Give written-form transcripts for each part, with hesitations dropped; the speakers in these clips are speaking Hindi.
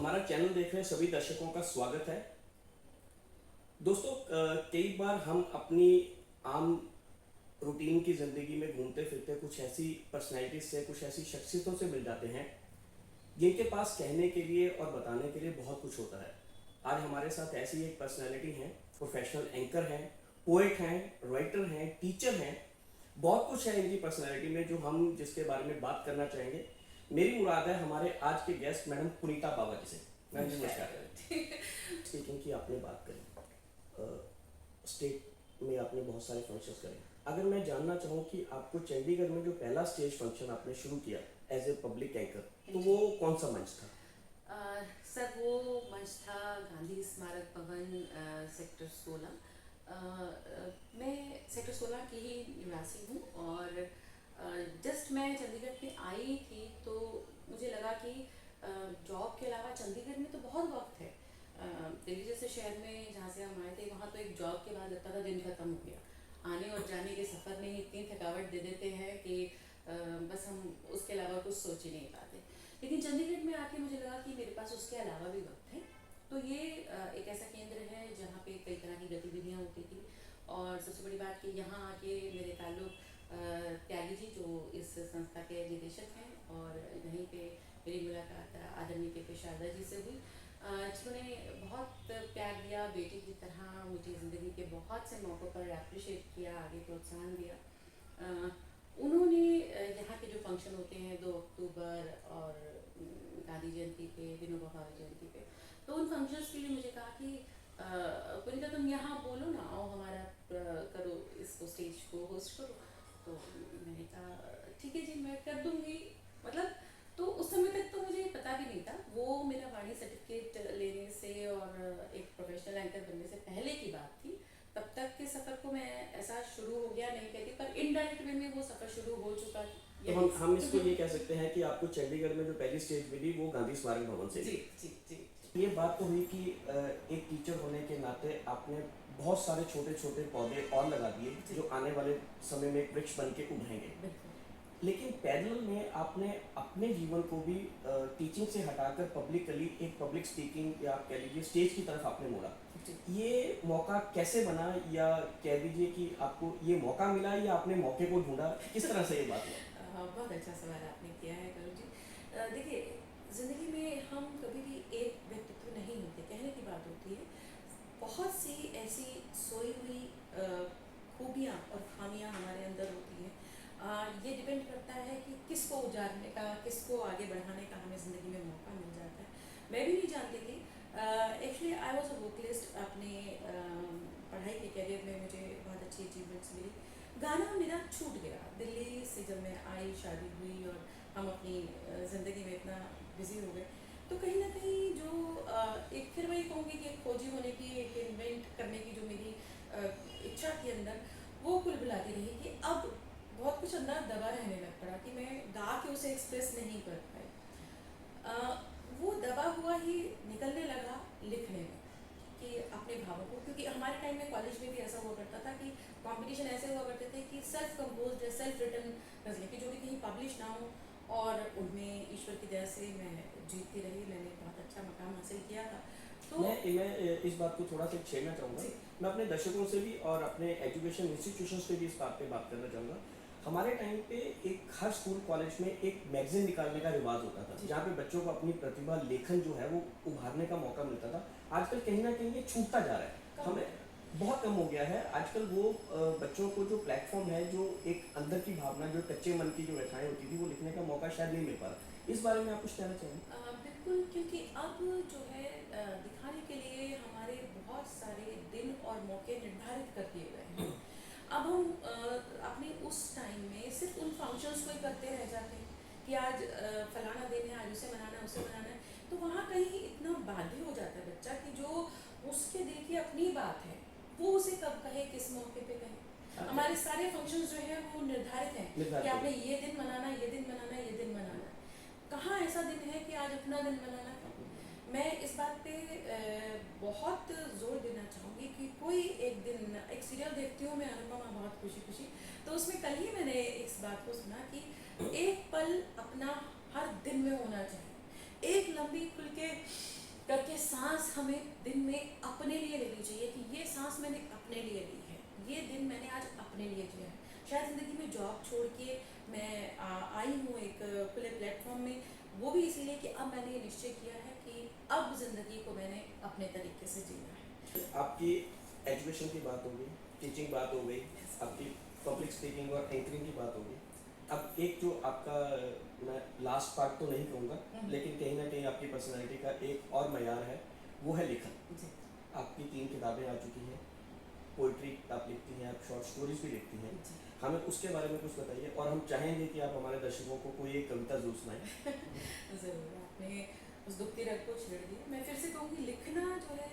हमारा चैनल देख रहे सभी दर्शकों का स्वागत है। दोस्तों, कई बार हम अपनी आम रूटीन की ज़िंदगी में घूमते फिरते कुछ ऐसी पर्सनैलिटी से, कुछ ऐसी शख्सियतों से मिल जाते हैं जिनके पास कहने के लिए और बताने के लिए बहुत कुछ होता है। आज हमारे साथ ऐसी एक पर्सनैलिटी हैं, प्रोफेशनल एंकर हैं, पोएट हैं, राइटर हैं, टीचर हैं। बहुत कुछ है इनकी पर्सनैलिटी में जो हम जिसके बारे में बात करना चाहेंगे। मेरी मुराद है हमारे आज के गेस्ट मैडम पुनीता बाबा जी से। मैम जी नमस्कार। स्पीकिंग की आपने बात करी, स्टेट में आपने बहुत सारे फंक्शंस करे। अगर मैं जानना चाहूँ कि आपको चंडीगढ़ में जो पहला स्टेज फंक्शन आपने शुरू किया एज ए पब्लिक एंकर, तो वो कौन सा मंच था? सर वो मंच था गांधी स्मारक भवन, सेक्टर 16। मैं सेक्टर 16 की ही निवासी हूँ और जस्ट मैं चंडीगढ़ में आई थी तो मुझे लगा कि जॉब के अलावा चंडीगढ़ में तो बहुत वक्त है। दिल्ली जैसे शहर में जहाँ से हम आए थे वहाँ तो एक जॉब के बाद लगता था दिन खत्म हो गया। आने और जाने के सफ़र में ही इतनी थकावट दे देते हैं कि बस हम उसके अलावा कुछ सोच ही नहीं पाते। लेकिन चंडीगढ़ में आके मुझे लगा कि मेरे पास उसके अलावा भी वक्त है। तो ये एक ऐसा केंद्र है जहाँ पे कई तरह की गतिविधियाँ होती थी और सबसे बड़ी बात कि यहाँ आके मेरे ताल्लुक त्यागी जी जो इस संस्था के निदेशक हैं और यहीं पे मेरी मुलाकात आदरणीय के शारदा जी से हुई, जिन्होंने बहुत प्यार दिया, बेटी की तरह मुझे ज़िंदगी के बहुत से मौक़ों पर अप्रिशिएट किया, आगे प्रोत्साहन दिया। उन्होंने यहाँ के जो फंक्शन होते हैं 2 अक्टूबर और गांधी जयंती पे, विनोबा भावे जयंती पे, तो उन फंक्शंस के लिए मुझे कहा कि पुनीता तुम यहाँ बोलो ना, आओ हमारा करो, इसको स्टेज को होस्ट करो। तो मैंने कहा ठीक है जी मैं कर दूँगी। मतलब तो उस समय तक तो मुझे पता भी नहीं था, वो मेरा वाणी सर्टिफिकेट लेने से और एक प्रोफेशनल एंकर बनने से पहले की बात थी। तब तक के सफ़र को मैं ऐसा शुरू हो गया नहीं कहती, पर इनडायरेक्ट वे में वो सफ़र शुरू हो चुका। तो हम इसको ये कह सकते हैं कि आपको चंडीगढ़ में जो पहली स्टेज मिली वो गांधी स्मारक भवन से। जी जी जी। ये बात तो हुई कि एक टीचर होने के नाते आपने बहुत सारे छोटे छोटे पौधे और लगा दिए जो आने वाले समय में एक वृक्ष बन के उभरेंगे। लेकिन पैरेलल में आपने अपने जीवन को भी टीचिंग से हटाकर पब्लिकली एक पब्लिक स्पीकिंग या आप कह लीजिए स्टेज की तरफ आपने मोड़ा। ये मौका कैसे बना, या कह दीजिए कि आपको ये मौका मिला या आपने मौके को ढूंढा, किस तरह से ये बात हुआ? बहुत अच्छा सवाल आपने किया है करुण जी। देखिए, ज़िंदगी में हम कभी भी एक व्यक्तित्व नहीं होते, कहने की बात होती है। बहुत सी ऐसी सोई हुई खूबियाँ और खामियाँ हमारे अंदर होती हैं। ये डिपेंड करता है कि किसको उजारने का, किसको आगे बढ़ाने का हमें ज़िंदगी में मौका मिल जाता है। मैं भी नहीं जानती थी। Actually I was a vocalist. अपने पढ़ाई के करियर में मुझे बहुत अच्छी अचीवमेंट्स मिली। गाना मेरा छूट गया दिल्ली से जब मैं आई, शादी हुई और हम अपनी ज़िंदगी में इतना बिज़ी हो गए, तो कहीं ना कहीं जो एक फिर वही कहूँगी कि एक खोजी होने की, एक इन्वेंट करने की जो मेरी इच्छा थी अंदर, वो कुल बुलाती रही कि अब बहुत कुछ अंदर दबा रहने लग पड़ा कि मैं गा के उसे एक्सप्रेस नहीं कर पाई। वो दबा हुआ ही निकलने लगा लिखने में कि अपने भावों को, क्योंकि हमारे टाइम में कॉलेज में भी ऐसा हुआ करता था कि कंपटीशन ऐसे हुआ करते थे कि सेल्फ कंपोज्ड या सेल्फ रिटन गज़लें की जो भी कहीं पब्लिश ना हो, और उनमें ईश्वर की दया से मैं जीतती रही। मैंने बहुत अच्छा मकाम हासिल किया था। तो मैं इस बात को थोड़ा सा छेड़ना चाहूँगा। मैं अपने दर्शकों से भी और अपने एजुकेशन इंस्टीट्यूशन से भी इस बात पे बात करना चाहूँगा। हमारे टाइम पे एक हर स्कूल कॉलेज में एक मैगजीन निकालने का रिवाज होता था जहाँ पे बच्चों को अपनी प्रतिभा लेखन जो है वो उभारने का मौका मिलता था। आजकल कहीं ना कहीं ये छूटता जा रहा है, हमें बहुत कम हो गया है। आजकल वो बच्चों को जो प्लेटफॉर्म है, जो एक अंदर की भावना, जो कच्चे मन की जो व्यथाएं होती थी वो लिखने का मौका शायद नहीं मिल पा रहा। इस बारे में आप कुछ कहना चाहेंगे? बिल्कुल, क्योंकि अब जो है दिखाने के लिए हमारे बहुत सारे दिन और मौके निर्धारित कर दिए गए हैं। अब हम अपने उस टाइम में सिर्फ उन फंक्शंस को ही करते रह जाते हैं कि आज फलाना दिन है, आज उसे मनाना है, उसे मनाना है। तो वहाँ कहीं इतना बाध्य हो जाता है बच्चा कि जो उसके दिल की अपनी बात है वो उसे कब कहे, किस मौके पे कहे। हमारे सारे फंक्शंस जो है वो निर्धारित हैं कि आपने ये दिन मनाना, ये दिन मनाना, ये दिन मनाना। कहाँ ऐसा दिन है कि आज अपना दिन मनाना था। मैं इस बात पे बहुत ज़ोर देना चाहूँगी कि कोई एक दिन, एक सीरियल देखती हूँ मैं, अनुपमा, बहुत खुशी खुशी, तो उसमें कल ही मैंने इस बात को सुना कि एक पल अपना हर दिन में होना चाहिए। एक लंबी खुल के करके सांस हमें दिन में अपने लिए लेनी चाहिए कि ये सांस मैंने अपने लिए ली है, ये दिन मैंने आज अपने लिए जिया है। शायद ज़िंदगी में जॉब छोड़ के मैं आई हूँ एक खुले प्लेटफॉर्म में, वो भी इसीलिए कि अब मैंने ये निश्चय किया है कि अब ज़िंदगी को मैंने अपने तरीके से जीना है। आपकी एजुकेशन की बात हो गई, टीचिंग बात हो गई, आपकी पब्लिक स्पीकिंग और एंकरिंग की बात हो गई। अब एक जो आपका, मैं लास्ट पार्ट तो नहीं कहूँगा, लेकिन कहीं ना कहीं आपकी पर्सनैलिटी का एक और मयार है, वो है लिखन। जी आपकी 3 किताबें आ चुकी हैं, पोइट्री आप लिखती हैं, आप शॉर्ट स्टोरीज भी लिखती हैं। जी हमें उसके बारे में कुछ बताइए, और हम चाहेंगे कि आप हमारे दर्शकों को कोई एक कविता जरूर सुनाएं। ज़रूर, आपने उस दुखती रग को छेड़ दिया। मैं फिर से कहूँगी, लिखना जो है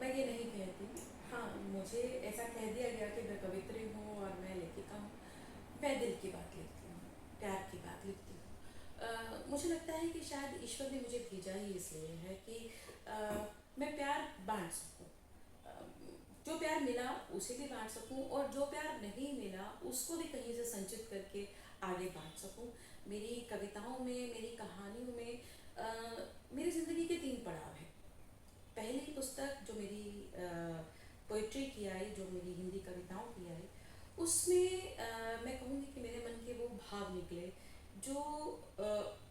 मैं ये नहीं कहती। हाँ, मुझे ऐसा कह दिया गया कि मैं कवित्री हूँ और मैं लेखिका हूँ। मैं दिल की बात लिखती हूँ, प्यार की बात लिखती हूँ। मुझे लगता है कि शायद ईश्वर ने मुझे भेजा ही इसलिए है कि मैं प्यार बांट सकूँ। अ, जो प्यार मिला उसे भी बांट सकूं, और जो प्यार नहीं मिला उसको भी कहीं से संचित करके आगे बांट सकूं। मेरी कविताओं में, मेरी कहानियों में मेरी ज़िंदगी के 3 पड़ाव हैं। पहली पुस्तक जो मेरी पोइट्री की आई, जो मेरी हिंदी कविताओं की आई, उसमें मैं कहूँगी कि मेरे मन के वो भाव निकले जो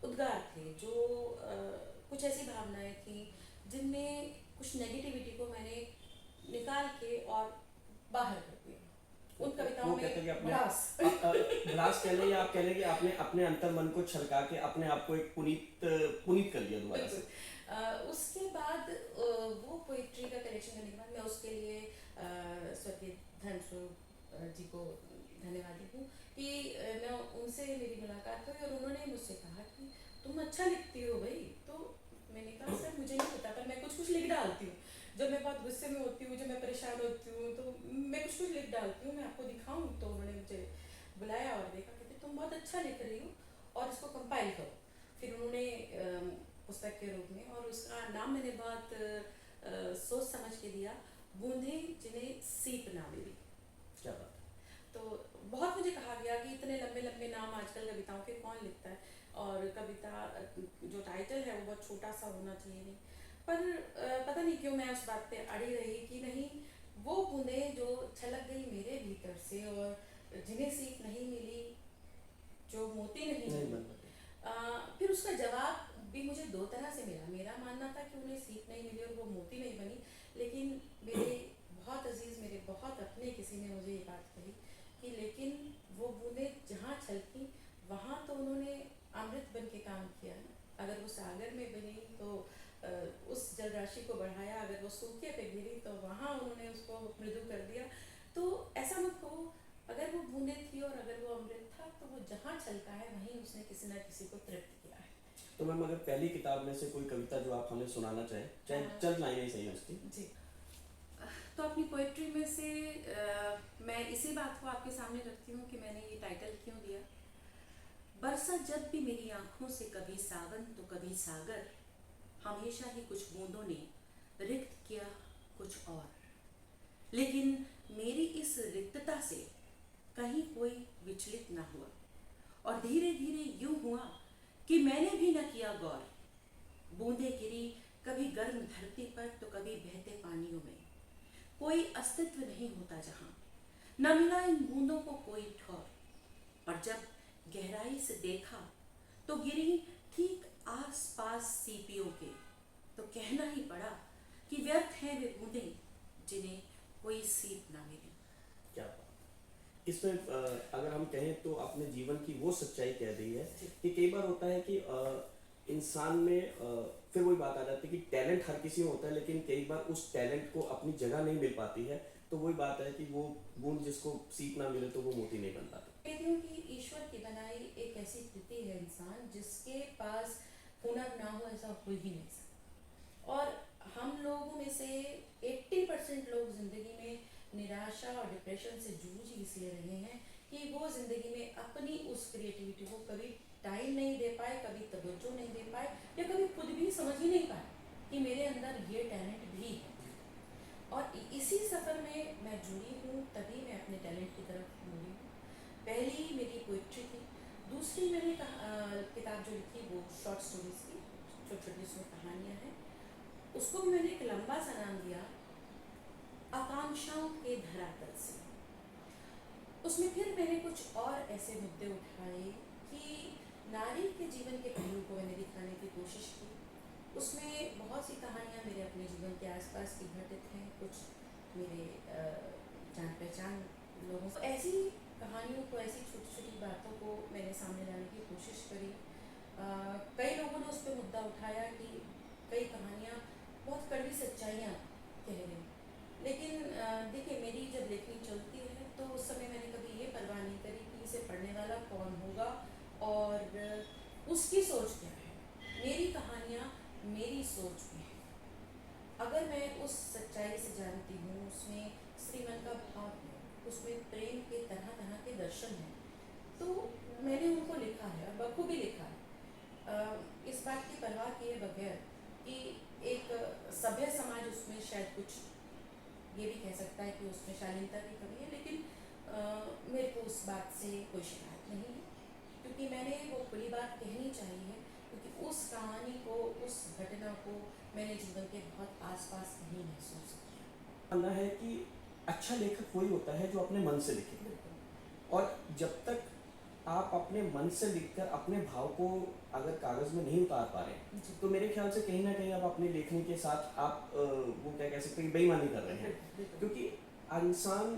उद्गार थे, जो कुछ ऐसी भावनाएं थी जिनमें कुछ नेगेटिविटी को मैंने निकाल के और बाहर कर दिया। उन कविताओं वो में कहते हैं कि अपने भड़ास भड़ास कह लें, या आप कह लें कि आपने अपने अंतर मन को छलका के अपने आप को एक पुनीत कर लिया दोबारा से। बिल्कुल। उसके बाद वो पोइट्री का कलेक्शन करने के बाद मैं उसके लिए स्वर्गीय धनस्वरूप जी को धन्यवादी हूँ कि मैं उनसे मेरी मुलाकात हुई और उन्होंने मुझसे कहा कि तुम अच्छा लिखती हो भाई। तो मैंने कहा सर मुझे नहीं पता, पर मैं कुछ कुछ लिख डालती हूँ। जब मैं बहुत गुस्से में होती हूँ, जब मैं परेशान होती हूँ, तो मैं कुछ कुछ लिख डालती हूँ, मैं आपको दिखाऊँ। तो उन्होंने मुझे बुलाया और देखा, कहते तुम बहुत अच्छा लिख रही हो और इसको कंपाइल करो। फिर उन्होंने पुस्तक के रूप में, और उसका नाम मैंने बहुत सोच समझ के दिया, बूंदे जिन्हें सीप ना मिली। क्या बात है। तो बहुत मुझे कहा गया कि इतने लंबे लंबे नाम आजकल कविताओं के कौन लिखता है, और कविता जो टाइटल है वो बहुत छोटा सा होना चाहिए। नहीं, पर पता नहीं क्यों मैं उस बात पे अड़ी रही कि नहीं, वो बूंदें जो छलक गई मेरे भीतर से और जिन्हें सीख नहीं मिली, जो मोती नहीं नहीं मिली। बन पाते। फिर उसका जवाब भी मुझे 2 तरह से मिला। मेरा मानना था कि उन्हें सीख नहीं मिली और वो मोती नहीं बनी, लेकिन मेरे बहुत अजीज, मेरे बहुत अपने किसी ने मुझे ये बात कही कि लेकिन वो बूंदें जहाँ छलकी वहाँ तो उन्होंने अमृत बन के काम किया ना। अगर वो सागर में बनी तो उस जल राशि को बढ़ाया, अगर वो सूखे पे गिरी तो वहाँ उन्होंने उसको मृदु कर दिया। तो ऐसा मत कहो, अगर वो बूंदें थी और अगर वो अमृत था, तो वो जहाँ छलका है वहीं उसने किसी न किसी को तृप्त किया है। तो मैम, अगर पहली किताब में से कोई कविता जो आप हमें सुनाना चाहें, चाहे चंद लाइनें ही सही हैं उसकी। जी, तो अपनी पोइट्री में से मैं इसी बात को आपके सामने रखती हूँ कि मैंने ये टाइटल क्यों दिया। बरसा जब भी मेरी आंखों से कभी सावन तो कभी सागर, हमेशा ही कुछ बूंदों ने रिक्त किया कुछ और। लेकिन मेरी इस रिक्तता से कहीं कोई विचलित ना हुआ, और धीरे धीरे यूं हुआ कि मैंने भी न किया गौर। बूंदें गिरी कभी गर्म धरती पर तो कभी बहते पानियों में, कोई अस्तित्व नहीं होता जहां, न मिला इन बूंदों को कोई ठौर। और जब गहराई से देखा तो गिरी ठीक आस पास सीपियों के, तो कहना ही पड़ा कि व्यर्थ हैं वे बूंदें जिन्हें कोई सीप ना मिली। क्या बात। इसमें अगर हम कहें तो अपने जीवन की वो सच्चाई कह दी है कि कई बार होता है कि इंसान में फिर वही बात आ जाती है कि टैलेंट हर किसी में होता है, लेकिन कई बार उस टैलेंट को अपनी जगह नहीं मिल पाती है। तो वही बात है कि वो बूंद जिसको सीप ना मिले तो वो मोती नहीं बन पाती। कहती हूँ कि ईश्वर की बनाई एक ऐसी कृति है इंसान, जिसके पास हुनर ना हो ऐसा हो ही नहीं सकता। और हम लोगों में से 80% लोग जिंदगी में निराशा और डिप्रेशन से जूझ इसलिए रहे हैं कि वो जिंदगी में अपनी उस क्रिएटिविटी को कभी टाइम नहीं दे पाए, कभी तवज्जो नहीं दे पाए, या कभी खुद भी समझ ही नहीं पाए कि मेरे अंदर ये टैलेंट भी है। और इसी सफ़र में मैं जुड़ी हूँ, तभी मैं अपने टैलेंट की तरफ मुड़ी हूँ। पहली मेरी पोइट्री थी, दूसरी मैंने किताब जो लिखी वो शॉर्ट स्टोरीज की, छोटी छोटी उसमें कहानियाँ हैं। उसको भी मैंने एक लंबा सा नाम दिया, आकांक्षाओं के धरातल से। उसमें फिर मैंने कुछ और ऐसे मुद्दे उठाए कि नारी के जीवन के पहलू को मैंने दिखाने की कोशिश की। उसमें बहुत सी कहानियाँ मेरे अपने जीवन के आसपास की घटित हैं, कुछ मेरे जान पहचान लोगों को। ऐसी कहानियों को, ऐसी छोटी छोटी बातों को मैंने सामने लाने की कोशिश करी। कई लोगों ने उस पर मुद्दा उठाया कि कई कहानियाँ बहुत कड़वी सच्चाइयाँ कह रही, लेकिन देखिए मेरी जब लेखनी चलती है तो उस समय मैंने कभी ये परवाह नहीं करी कि इसे पढ़ने वाला कौन होगा और उसकी सोच क्या है। मेरी कहानियाँ मेरी सोच में है। अगर मैं उस सच्चाई से जानती हूँ, उसमें श्रीमन का भाव है, उसमें प्रेम के तरह तरह के दर्शन हैं, तो मैंने उनको लिखा है और बखूबी लिखा है। इस बात की परवाह किए बगैर कि एक सभ्य समाज उसमें शायद कुछ ये भी कह सकता है कि उसमें शालीनता की कमी है, लेकिन मेरे को उस बात से कोई शिकायत नहीं है, क्योंकि मैंने वो खुली बात कहनी चाहिए, क्योंकि उस कहानी को, उस घटना को मैंने जीवन के बहुत आसपास कहीं महसूस किया। मानना है कि अच्छा लेखक वही होता है जो अपने मन से लिखे, बिल्कुल। और जब तक आप अपने मन से लिखकर अपने भाव को अगर कागज में नहीं उतार पा रहे, जी। तो मेरे ख्याल से कहीं ना कहीं आप अपनी लेखनी के साथ आप वो क्या कह सकते हैं, बेईमानी कर रहे हैं। बिल्कुल। क्योंकि इंसान,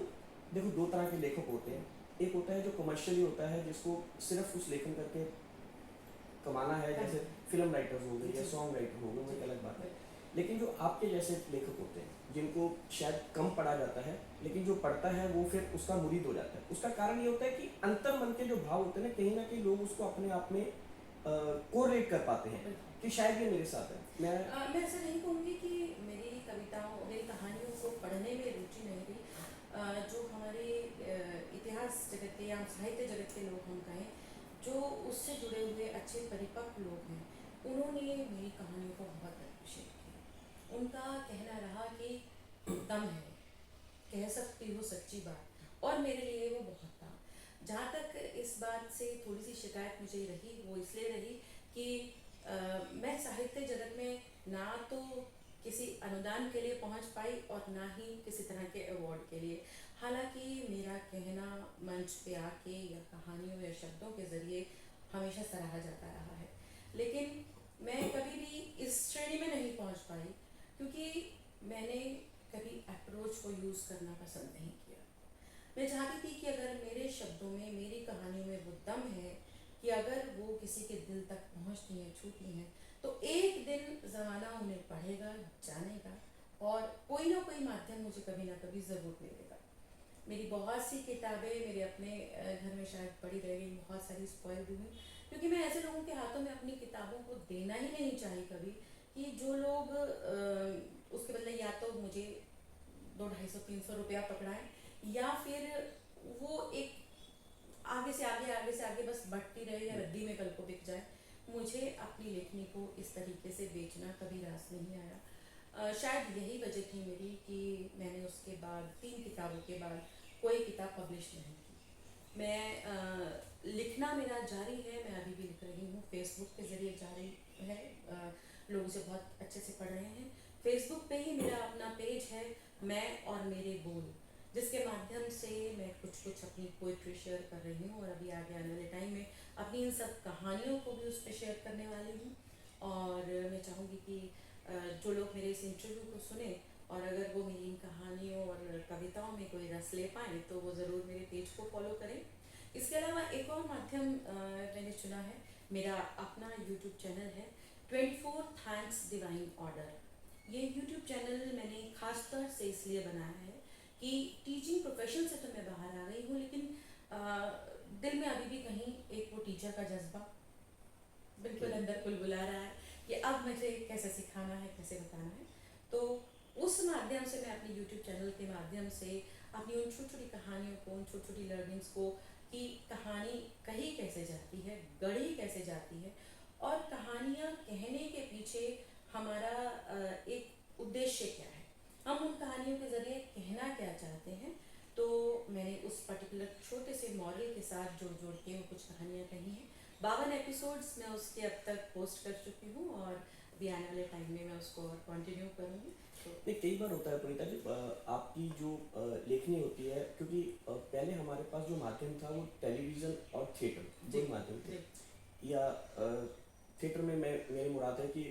देखो, दो तरह के लेखक होते हैं। एक होता है जो कमर्शियली होता है, जिसको सिर्फ उस लेखन करके कमाना है, जैसे फिल्म राइटर्स हो गए या सॉन्ग राइटर हो गए, वो एक अलग बात है। लेकिन जो आपके जैसे लेखक होते हैं, जिनको शायद कम पढ़ा जाता है, लेकिन जो पढ़ता है वो फिर उसका मुरीद हो जाता है, उसका कारण ये होता है कि अंतर मन के जो भाव होते हैं ना कहीं लोग उसको अपने आप में कोरिलेट कर पाते हैं कि शायद ये मेरे साथ है। मैं ऐसा नहीं कहूँगी कि मेरी कविताओं, मेरी कहानियों को पढ़ने में रुचि नहीं रही। जो हमारे इतिहास जगत के या साहित्य जगत के लोग हम कहें, जो उससे जुड़े हुए अच्छे परिपक्व लोग हैं, उन्होंने मेरी कहानियों को बहुत अप्रिशिएट किया। उनका कहना रहा कि दम है, कह सकती हो सच्ची बात, और मेरे लिए वो बहुत था। जहाँ तक इस बात से थोड़ी सी शिकायत मुझे रही, वो इसलिए रही कि मैं साहित्य जगत में ना तो किसी अनुदान के लिए पहुंच पाई और ना ही किसी तरह के अवार्ड के लिए। हालांकि मेरा कहना मंच पे आके या कहानियों या शब्दों के ज़रिए हमेशा सराहा जाता रहा है, लेकिन मैं कभी भी इस श्रेणी में नहीं पहुंच पाई, क्योंकि मैंने कभी अप्रोच को यूज़ करना पसंद नहीं किया। मैं चाहती थी कि अगर मेरे शब्दों में, मेरी कहानियों में वो दम है कि अगर वो किसी के दिल तक पहुंचती हैं, छूती हैं, तो एक दिन ज़माना उन्हें पढ़ेगा, जानेगा, और कोई ना कोई माध्यम मुझे कभी ना कभी ज़रूर मिलेगा। मेरी बहुत सी किताबें मेरे अपने घर में शायद पड़ी रह गई, बहुत सारी स्पॉइल भी हुई, क्योंकि मैं ऐसे लोगों के हाथों में अपनी किताबों को देना ही नहीं चाही कभी, कि जो लोग उसके बदले या तो मुझे 200-250-300 रुपया पकड़ाएं, या फिर वो एक आगे से आगे बस बढ़ती रहे या रद्दी में कल को बिक जाए। मुझे अपनी लेखनी को इस तरीके से बेचना कभी रास नहीं आया। शायद यही वजह थी मेरी कि मैंने उसके बाद 3 किताबों के बाद कोई किताब पब्लिश नहीं की। मैं लिखना मेरा जारी है, मैं अभी भी लिख रही हूँ, फेसबुक के ज़रिए जारी है। लोग उसे बहुत अच्छे से पढ़ रहे हैं। फेसबुक पे ही मेरा अपना पेज है, मैं और मेरे बोल, जिसके माध्यम से मैं कुछ अपनी पोइट्री शेयर कर रही हूँ, और अभी आगे आने वाले टाइम में अपनी इन सब कहानियों को भी उस पर शेयर करने वाली हूँ। और मैं चाहूँगी कि जो लोग मेरे इस इंटरव्यू को सुने और अगर वो मेरी इन कहानियों और कविताओं में कोई रस ले पाएँ, तो वो ज़रूर मेरे पेज को फॉलो करें। इसके अलावा एक और माध्यम मैंने चुना है, मेरा अपना यूट्यूब चैनल है 24 थैंक्स डिवाइन ऑर्डर। ये यूट्यूब चैनल मैंने खास तौर से इसलिए बनाया है कि टीचिंग प्रोफेशन से तो मैं बाहर आ गई हूँ, लेकिन दिल में अभी भी कहीं एक वो टीचर का जज्बा बिल्कुल अंदर बुलबुला रहा है कि अब मुझे कैसे सिखाना है, कैसे बताना है। तो उस माध्यम से मैं अपने यूट्यूब चैनल के माध्यम से अपनी उन छोटी छोटी कहानियों को, उन छोटी छोटी लर्निंग्स को, कि कहानी कही कैसे जाती है, गढ़ी कैसे जाती है, और कहानियाँ कहने के पीछे हमारा एक उद्देश्य क्या है, हम उन कहानियों के ज़रिए कहना क्या चाहते हैं। तो मैंने उस पर्टिकुलर छोटे से मॉडल के साथ जोड़ जोड़ के वो कुछ कहानियाँ कही हैं, 52 एपिसोड्स मैं उसके अब तक पोस्ट कर चुकी हूँ और अभी आने वाले टाइम में मैं उसको और कंटिन्यू करूँगी। तो नहीं, कई बार होता है पुनीता जी, आपकी जो लेखनी होती है, क्योंकि पहले हमारे पास जो माध्यम था वो टेलीविज़न और थिएटर, दो जी ही माध्यम थे। जी या थिएटर में मैं मेरी मुराद है कि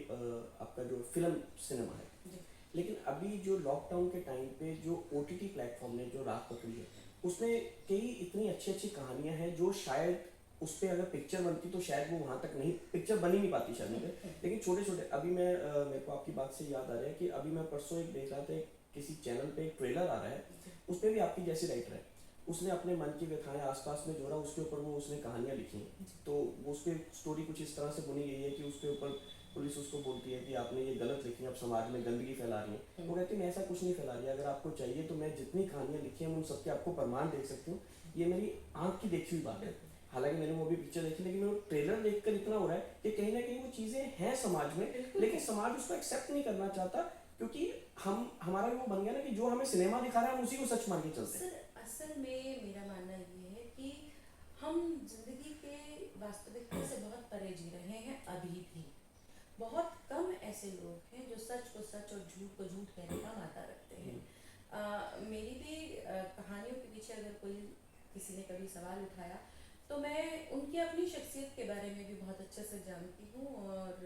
आपका जो फिल्म सिनेमा है। जी लेकिन अभी जो लॉकडाउन के टाइम पे जो ओटीटी प्लेटफॉर्म ने जो राह पकड़ी है, उसमें कई इतनी अच्छी अच्छी कहानियां हैं जो शायद उस पर अगर पिक्चर बनती तो शायद वो वहाँ तक नहीं, पिक्चर बन ही नहीं पाती शायद मुझे। लेकिन छोटे छोटे, अभी मैं मेरे को आपकी बात से याद आ रहा है कि अभी मैं परसों एक देख रहा था, किसी चैनल पे एक ट्रेलर आ रहा है, उस पर भी आपकी जैसी राइटर है, उसने अपने मन की व्यथाएं आसपास में जोड़ा, उसके ऊपर वो उसने कहानियां लिखी हैं। तो वो उस पर स्टोरी कुछ इस तरह से बुनी गई है कि उसके ऊपर पुलिस उसको बोलती है कि आपने ये गलत लिखी है, आप समाज में गंदगी फैला रही हैं। वो कहती है मैं ऐसा कुछ नहीं फैला रही, अगर आपको चाहिए तो मैं जितनी कहानियां लिखी हैं उन सबके आपको प्रमाण दे सकती हूँ, ये मेरी आंख की देखी हुई बात है। हालांकि मैंने वो भी पिक्चर देखी, लेकिन वो ट्रेलर देखकर इतना हो रहा है कि कहीं ना कहीं वो चीज़ें हैं समाज में, लेकिन समाज उसको एक्सेप्ट नहीं करना चाहता, क्योंकि हमारा वो बन गया ना कि जो हमें सिनेमा दिखा रहा है हम उसी को सच मान के चलते हैं। सर असल में मेरा मानना ये है कि हम जिंदगी के वास्तविकता से बहुत परे जी रहे हैं अभी भी। बहुत कम ऐसे लोग हैं जो सच को सच और झूठ को झूठ कहने का माता रखते हैं। मेरी भी कहानियों के पीछे अगर कोई किसी ने कभी सवाल उठाया तो मैं उनकी अपनी शख्सियत के बारे में भी बहुत अच्छे से जानती हूँ और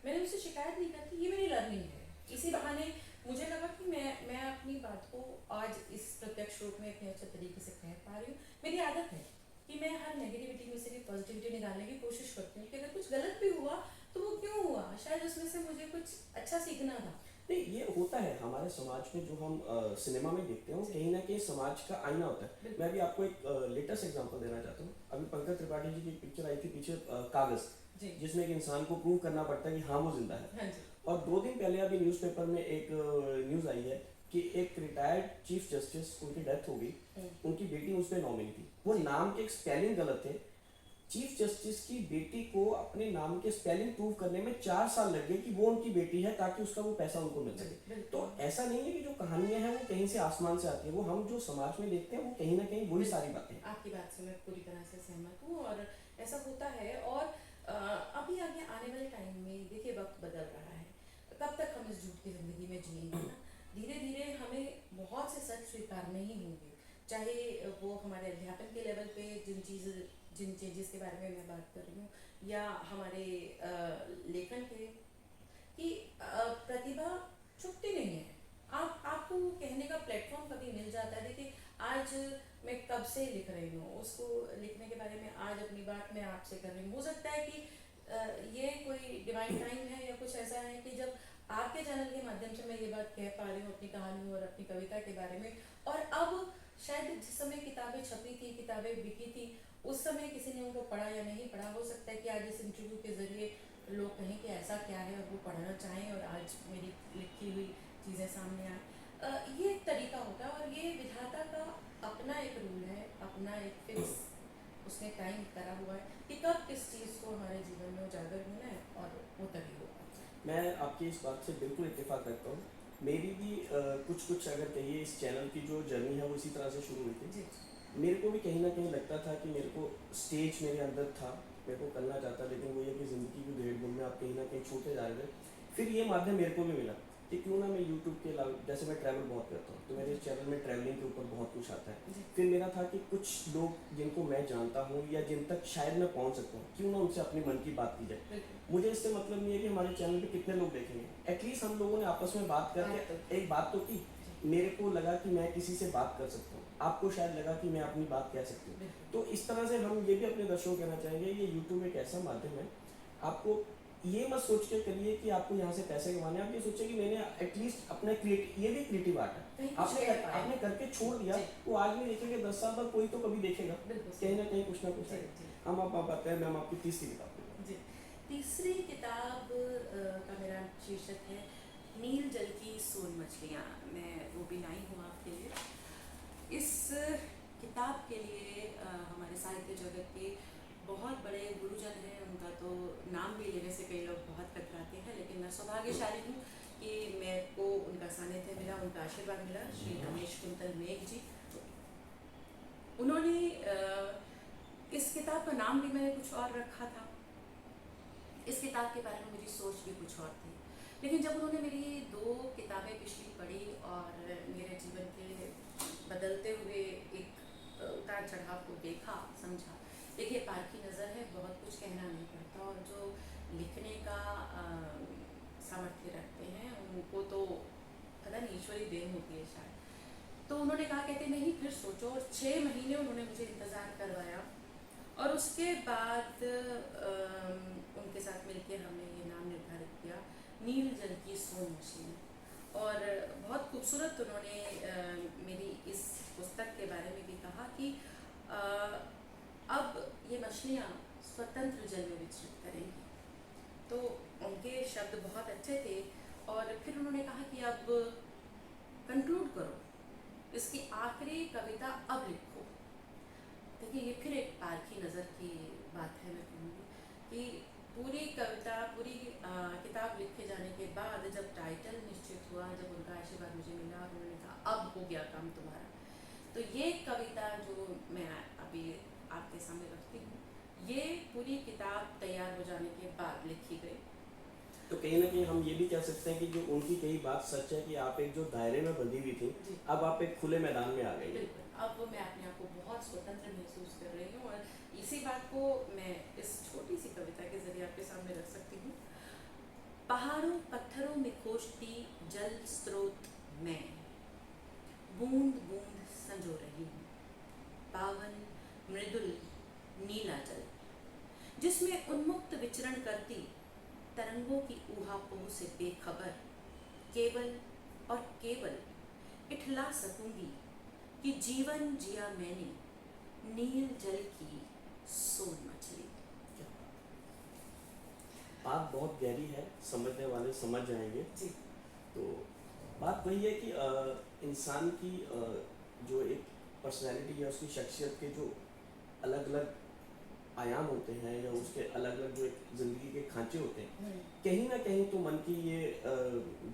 मैंने उनसे शिकायत नहीं करती, ये मेरी लर्निंग है। इसी बहाने मुझे लगा कि मैं अपनी बात को आज इस प्रत्यक्ष रूप में इतने अच्छे तरीके से कह पा रही हूँ। मेरी आदत है कि मैं हर नेगेटिविटी में से भी पॉजिटिविटी निकालने की कोशिश करती हूँ कि अगर कुछ गलत भी हुआ तो वो क्यों हुआ, शायद उसमें से मुझे कुछ अच्छा सीखना था। नहीं, ये होता है हमारे समाज में, जो हम सिनेमा में देखते हैं वो कहीं ना कहीं समाज का आईना होता है। मैं भी आपको एक लेटेस्ट एग्जांपल देना चाहता हूँ। अभी पंकज त्रिपाठी जी की पिक्चर आई थी पीछे, कागज, जी जिसमें एक इंसान को प्रूव करना पड़ता है कि हाँ वो जिंदा है। हाँ जी और 2 दिन पहले अभी न्यूज़पेपर में एक न्यूज़ आई है कि एक रिटायर्ड चीफ जस्टिस, उनकी डेथ हो गई, उनकी बेटी उस पर नॉमिनी थी, वो नाम के एक स्पेलिंग गलत थे। चीफ जस्टिस की बेटी को अपने नाम के स्पेलिंग प्रूव करने में 4 साल लग गए कि वो उनकी बेटी है, ताकि उसका वो पैसा उनको मिल सके। तो ऐसा नहीं है कि जो कहानियां हैं वो कहीं से आसमान से आती है, वो हम जो समाज में देखते हैं वो कहीं ना कहीं वही सारी बातें हैं। आपकी बात से मैं पूरी तरह से सहमत हूँ और ऐसा होता है। और अभी आगे आने वाले टाइम में देखिए वक्त बदल रहा है, कब तक हम इस झूठ की ज़िंदगी में जिएंगे ना। धीरे धीरे हमें बहुत से सच स्वीकारने ही होंगे, चाहे वो हमारे अध्यापन के लेवल पे जिन चेंजेस के बारे में मैं बात कर रही हूँ, या हमारे लेखन के, कि प्रतिभा छुपती नहीं है। आपको वो कहने का प्लेटफॉर्म कभी मिल जाता है। देखिए आज मैं कब से लिख रही हूँ, उसको लिखने के बारे में आज अपनी बात मैं आपसे कर रही हूँ। हो सकता है कि ये कोई डिवाइन टाइम है या कुछ ऐसा है कि जब आपके चैनल के माध्यम से मैं ये बात कह पा रही हूँ अपनी कहानी और अपनी कविता के बारे में। और अब शायद जिस समय किताबें छपी थी, किताबें बिकी थी, उस समय किसी ने उनको पढ़ा या नहीं पढ़ा। हो सकता है कि आज इस इंटरव्यू के ज़रिए लोग कहें कि ऐसा क्या है और वो पढ़ना चाहें और आज मेरी लिखी हुई चीज़ें सामने आए। ये एक तरीका होता है और ये विधाता का अपना एक रूल है, अपना एक फिक्स उसने टाइम करा हुआ है कि कब किस चीज़ को हमारे जीवन में उजागर होना है और वो तभी होगा। मैं आपकी इस बात से बिल्कुल इत्तेफाक रखता हूँ। मेरी भी कुछ कुछ अगर कहिए इस चैनल की जो जर्नी है वो इसी तरह से शुरू हुई थी। जी मेरे को भी कहीं ना कहीं लगता था कि मेरे को स्टेज मेरे अंदर था, मेरे को करना चाहता, लेकिन वो ये कि ज़िंदगी की भेड़ बुन में आप कहीं ना कहीं छूटे जा रहे थे। फिर ये माध्यम मेरे को भी मिला कि क्यों ना मैं यूट्यूब के अलावा, जैसे मैं ट्रैवल बहुत करता हूँ तो मेरे चैनल में ट्रैवलिंग के ऊपर बहुत कुछ आता है। जी फिर मेरा था कि कुछ लोग जिनको मैं जानता हूँ या जिन तक शायद मैं पहुँच सकता हूँ, क्यों ना उनसे अपनी मन की बात की जाए। बिल्कुल। मुझे इससे मतलब नहीं है कि हमारे चैनल पे कितने लोग देखेंगे, एटलीस्ट हम लोगों ने आपस में बात करके एक बात तो की। मेरे को लगा कि मैं किसी से बात कर सकता हूँ, आपको शायद लगा कि मैं अपनी बात कह सकती हूँ। तो इस तरह से हम ये भी अपने दर्शकों को कहना चाहेंगे, ये यूट्यूब एक ऐसा माध्यम है, आपको ये मत सोच के करिए कि आपको यहाँ से पैसे कमाने, आप ये सोचिए कि मैंने एटलीस्ट अपने ये भी क्रिएटिव आर्ट है, आपने करके छोड़ दिया, वो आज नहीं देखेंगे 10 साल बाद कोई तो कभी देखेगा, कहीं ना कहीं कुछ ना कुछ है। हम आप बताते हैं, मैम आपकी तीसरी किताब। जी तीसरी किताब का मेरा शीर्षक है नील जल की सोन मछलियाँ। मैं वो भी लाई हूँ आपके लिए। इस किताब के लिए हमारे साहित्य जगत के बहुत बड़े गुरुजन हैं, उनका तो नाम भी लेने से कई लोग बहुत कतराते हैं, लेकिन मैं सौभाग्यशाली हूँ कि मेरे को उनका सानिध्य मिला, उनका आशीर्वाद मिला। श्री रमेश कुंतल मेघ जी, उन्होंने इस किताब का नाम भी मैंने कुछ और रखा था, इस किताब के बारे में मेरी सोच भी कुछ और थी। लेकिन जब उन्होंने मेरी 2 किताबें पिछली पढ़ी और मेरे जीवन के बदलते हुए एक उतार चढ़ाव को देखा, समझा, देखिए पारखी नज़र है, बहुत कुछ कहना नहीं पड़ता, और जो लिखने का सामर्थ्य रखते हैं उनको तो पता नहीं ईश्वरी देन होती है शायद। तो उन्होंने कहा, कहते नहीं फिर सोचो, और 6 महीने उन्होंने मुझे इंतज़ार करवाया, और उसके बाद उनके साथ मिलकर हमने ये नाम निर्धारित किया, नील जल की सोन मछली। और बहुत खूबसूरत उन्होंने मेरी इस पुस्तक के बारे में भी कहा कि अब ये मछलियाँ स्वतंत्र जल में विचरित करेंगी। तो उनके शब्द बहुत अच्छे थे, और फिर उन्होंने कहा कि अब कंक्लूड करो, इसकी आखिरी कविता अब लिखो। देखिए ये फिर एक पारखी नज़र की बात है, मैं कहूँगी कि पूरी कविता, पूरी किताब लिखे जाने के बाद जब टाइटल निश्चित हुआ, जब उनका आशीर्वाद मुझे मिला और उन्होंने कहा अब हो गया काम तुम्हारा, तो ये कविता जो मैं अभी आपके सामने रखती हूँ, ये पूरी किताब तैयार हो जाने के बाद लिखी गई। तो कहीं ना कहीं हम ये भी कह सकते हैं कि जो उनकी कई बात सच है कि आप एक जो दायरे में बंधी हुई थी, जी, अब आप एक खुले मैदान में आ गई हैं। बिल्कुल। अब मैं अपने आप को बहुत स्वतंत्र महसूस कर रही हूँ, और इसी बात को मैं इस छोटी सी कविता के जरिए आपके सामने रख सकती हूँ। पहाड़ों पत्थरों में खोजती जल स्रोत मैं, बूंद बूंद संजो रही हूँ, पावन मृदुल नीला जल, जिसमें उन्मुक्त विचरण करती तरंगों की ऊहापोह से बेखबर, केवल और केवल इठला सकूंगी कि जीवन जिया मैंने नील जल की सोन मछली। बात बहुत गहरी है, समझने वाले समझ जाएंगे। जी, तो बात वही है कि इंसान की जो एक पर्सनैलिटी है, उसकी शख्सियत के जो अलग अलग आयाम होते हैं, या उसके अलग अलग जो एक ज़िंदगी के खांचे होते हैं, कहीं ना कहीं तो मन की ये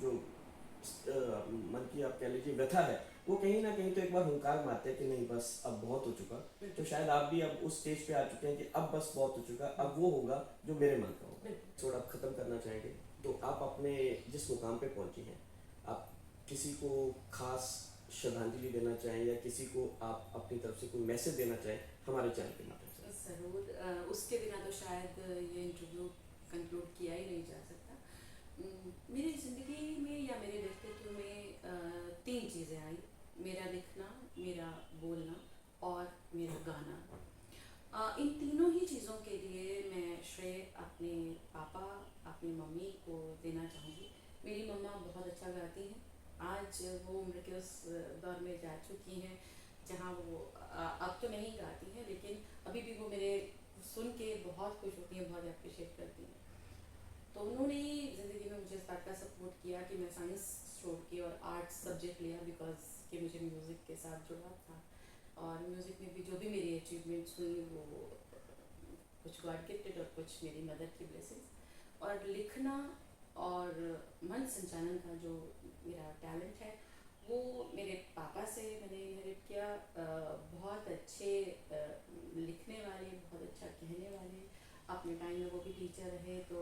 जो मन की आप कह लीजिए व्यथा है, वो कहीं ना कहीं तो एक बार हुंकार मारते हैं कि नहीं बस अब बहुत हो चुका। तो शायद आप भी अब उस स्टेज पे आ चुके हैं कि अब बस बहुत हो चुका, अब वो होगा जो मेरे मन का होगा। थोड़ा आप ख़त्म करना चाहेंगे तो आप अपने जिस मुकाम पे पहुंची हैं, आप किसी को खास श्रद्धांजलि देना चाहें, या किसी को आप अपनी तरफ से कोई मैसेज देना चाहें हमारे चैनल के माध्यम से? ज़रूर। उसके बिना तो शायद ये इंटरव्यू कंक्लूड किया ही नहीं जा सकता। मेरी ज़िंदगी में या मेरे व्यक्तित्व में 3 चीज़ें आई, मेरा लिखना, मेरा बोलना और मेरा गाना। इन तीनों ही चीज़ों के लिए मैं श्रेय अपने पापा, अपनी मम्मी को देना चाहूँगी। मेरी मम्मा बहुत अच्छा गाती हैं, आज वो उम्र के उस दौर में जा चुकी हैं जहाँ वो अब तो नहीं गाती हैं, लेकिन अभी भी वो मेरे सुन के बहुत खुश होती हैं, बहुत अप्रिशिएट करती हैं। तो उन्होंने ही ज़िंदगी में मुझे इस बात का सपोर्ट किया कि मैं साइंस छोड़ के और आर्ट्स सब्जेक्ट लिया, बिकॉज कि मुझे म्यूज़िक के साथ जुड़ा था, और म्यूज़िक में भी जो भी मेरी अचीवमेंट्स हुई वो कुछ गॉड गिफ्टेड और कुछ मेरी मदर की ब्लेसिंग्स। और लिखना और मन संचालन का जो मेरा टैलेंट है वो मेरे पापा से मैंने इनहेरिट किया। बहुत अच्छे लिखने वाले, बहुत अच्छा कहने वाले, अपने टाइम में वो भी टीचर रहे, तो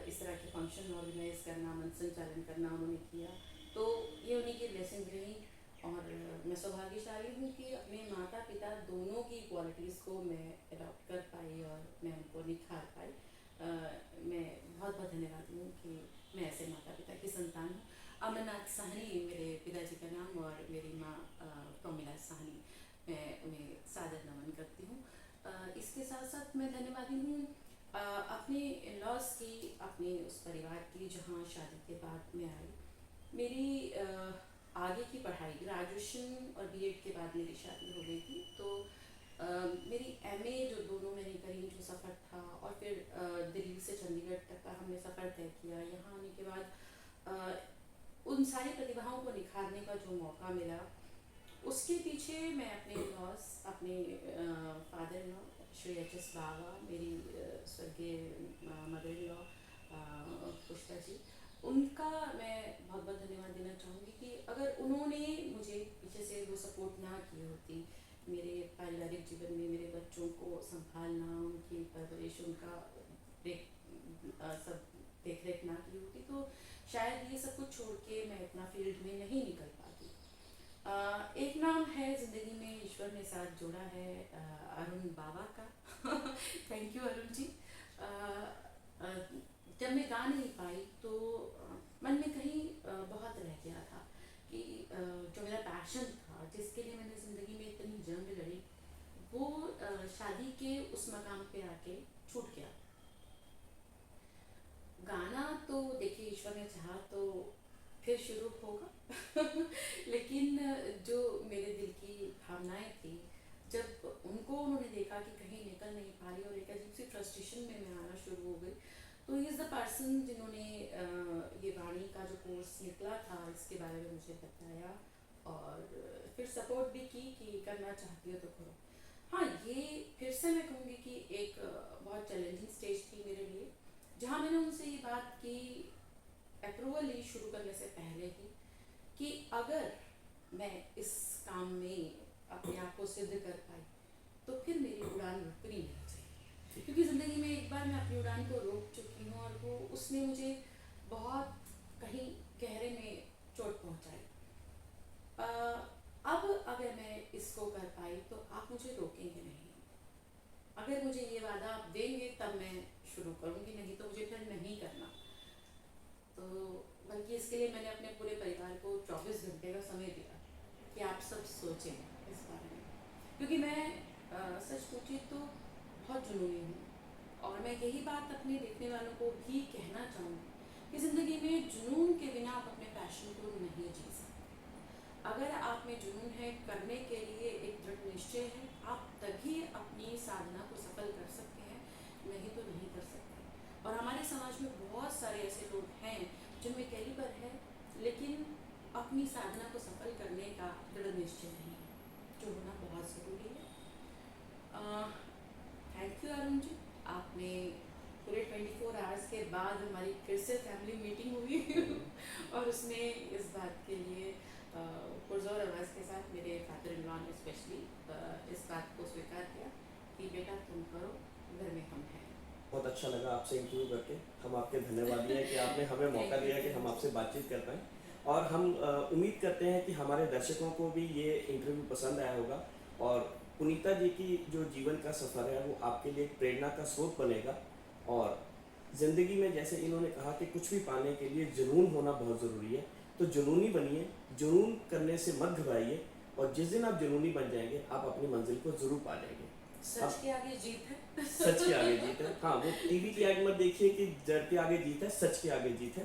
इस तरह के फंक्शन ऑर्गेनाइज करना, मन संचालन करना उन्होंने किया, तो ये उन्हीं की ब्लेसिंग रही। और मैं सौभाग्यशाली हूँ कि अपने माता पिता दोनों की क्वालिटीज़ को मैं अडॉप्ट कर पाई और मैं उनको निखार पाई। मैं बहुत बहुत धन्यवाद हूँ कि मैं ऐसे माता पिता की संतान हूँ। अमरनाथ साहनी मेरे पिताजी का नाम, और मेरी माँ प्रमिला साहनी, मैं उन्हें सादर नमन करती हूँ। इसके साथ साथ मैं धन्यवादी हूँ अपने इन-लॉज की, अपने उस परिवार की जहाँ शादी के बाद मैं आई। मेरी आगे की पढ़ाई, ग्रेजुएशन और बीएड के बाद मेरी शादी हो गई थी, तो मेरी एमए जो दोनों मैंने करी, जो सफ़र था, और फिर दिल्ली से चंडीगढ़ तक का हमने सफ़र तय किया। यहाँ आने के बाद उन सारी प्रतिभाओं को निखारने का जो मौका मिला, उसके पीछे मैं अपने लॉस, अपने father in law Shri H S. Bawa, मेरी स्वर्गीय mother in law Pushpa ji, उनका मैं बहुत बहुत धन्यवाद देना चाहूँगी कि अगर उन्होंने मुझे पीछे से वो सपोर्ट ना की होती, मेरे पारिवारिक जीवन में मेरे बच्चों को संभालना, उनकी परवरिश, उनका सब देख रेख ना की होती तो शायद ये सब कुछ छोड़ के मैं अपना फील्ड में नहीं निकल पाती। एक नाम है ज़िंदगी में ईश्वर ने साथ जोड़ा है, अरुण बाबा का। Thank you Arun ji. जब मैं गा नहीं पाई तो मन में कहीं बहुत रह गया था कि जो मेरा पैशन था, जिसके लिए मैंने ज़िंदगी में इतनी जंग लड़ी, वो शादी के उस मकाम पे आके छूट गया। गाना तो देखिए ईश्वर ने चाहा तो फिर शुरू होगा। लेकिन जो मेरे दिल की भावनाएं थी, जब उन्होंने देखा कि कहीं निकल नहीं पा रही और एक अजीब सी फ्रस्ट्रेशन में मैं आना शुरू हो गई, तो ही इज़ द पर्सन जिन्होंने ये वाणी का जो कोर्स निकला था इसके बारे में मुझे बताया और फिर सपोर्ट भी की कि करना चाहती हो तो करो। हाँ, ये फिर से मैं कहूँगी कि एक बहुत चैलेंजिंग स्टेज थी मेरे लिए, जहाँ मैंने उनसे ये बात की अप्रूवल ली शुरू करने से पहले ही कि अगर मैं इस काम में अपने आप को सिद्ध कर पाई तो फिर मेरी उड़ान रुकनी नहीं चाहिए, क्योंकि ज़िंदगी में एक बार मैं अपनी उड़ान को रोक चुकी हूँ और वो उसने मुझे बहुत कहीं गहरे में चोट पहुँचाई। अब अगर मैं इसको कर पाई तो आप मुझे रोकेंगे नहीं। अगर मुझे ये वादा आप देंगे तब मैं शुरू करूँगी, नहीं तो मुझे फिर नहीं करना। तो बल्कि इसके लिए मैंने अपने पूरे परिवार को 24 घंटे का समय दिया कि आप सब सोचें इस बारे में, क्योंकि मैं सच पूछिए तो बहुत जुनूनी हूँ और मैं यही बात अपने देखने वालों को भी कहना चाहूँगी कि ज़िंदगी में जुनून के बिना आप अपने पैशन को नहीं जी सकते। अगर आप में जुनून है, करने के लिए एक दृढ़ निश्चय है, आप तभी अपनी साधना को सफल कर सकते हैं, नहीं तो नहीं कर सकते। और हमारे समाज में बहुत सारे ऐसे लोग हैं जिनमें कैलिबर है लेकिन अपनी साधना को सफल करने का दृढ़ निश्चय नहीं है, जो होना बहुत ज़रूरी है। थैंक यू अरुण जी, आपने पूरे 24 आवर्स के बाद हमारी फिर से फैमिली मीटिंग हुई और उसमें इस बात के लिए पुरजोर आवाज़ के साथ मेरे फादर इन लॉ ने स्पेशली इस बात को स्वीकार किया कि बेटा तुम करो, घर में हम हैं। बहुत अच्छा लगा आपसे इंटरव्यू करके। हम आपके धन्यवादी हैं कि आपने हमें मौका दिया कि हम आपसे बातचीत कर पाएँ और हम उम्मीद करते हैं कि हमारे दर्शकों को भी ये इंटरव्यू पसंद आया होगा और पुनीता जी की जो जीवन का सफ़र है वो आपके लिए एक प्रेरणा का स्रोत बनेगा। और ज़िंदगी में जैसे इन्होंने कहा कि कुछ भी पाने के लिए जुनून होना बहुत ज़रूरी है, तो जुनूनी बनिए, जुनून करने से मत घबराइए और जिस दिन आप जुनूनी बन जाएंगे आप अपनी मंजिल को ज़रूर पा जाएंगे। सच के आगे जीत है। सच के आगे जीत है। हाँ, वो टीवी की ऐड मत देखिए कि जड़ के आगे जीत है, सच के आगे जीत है।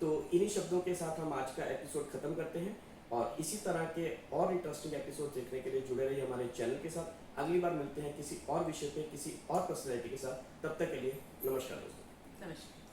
तो इन्हीं शब्दों के साथ हम आज का एपिसोड ख़त्म करते हैं और इसी तरह के और इंटरेस्टिंग एपिसोड देखने के लिए जुड़े रहिए हमारे चैनल के साथ। अगली बार मिलते हैं किसी और विषय पे, किसी और पर्सनैलिटी के साथ। तब तक के लिए नमस्कार दोस्तों। नमस्कार।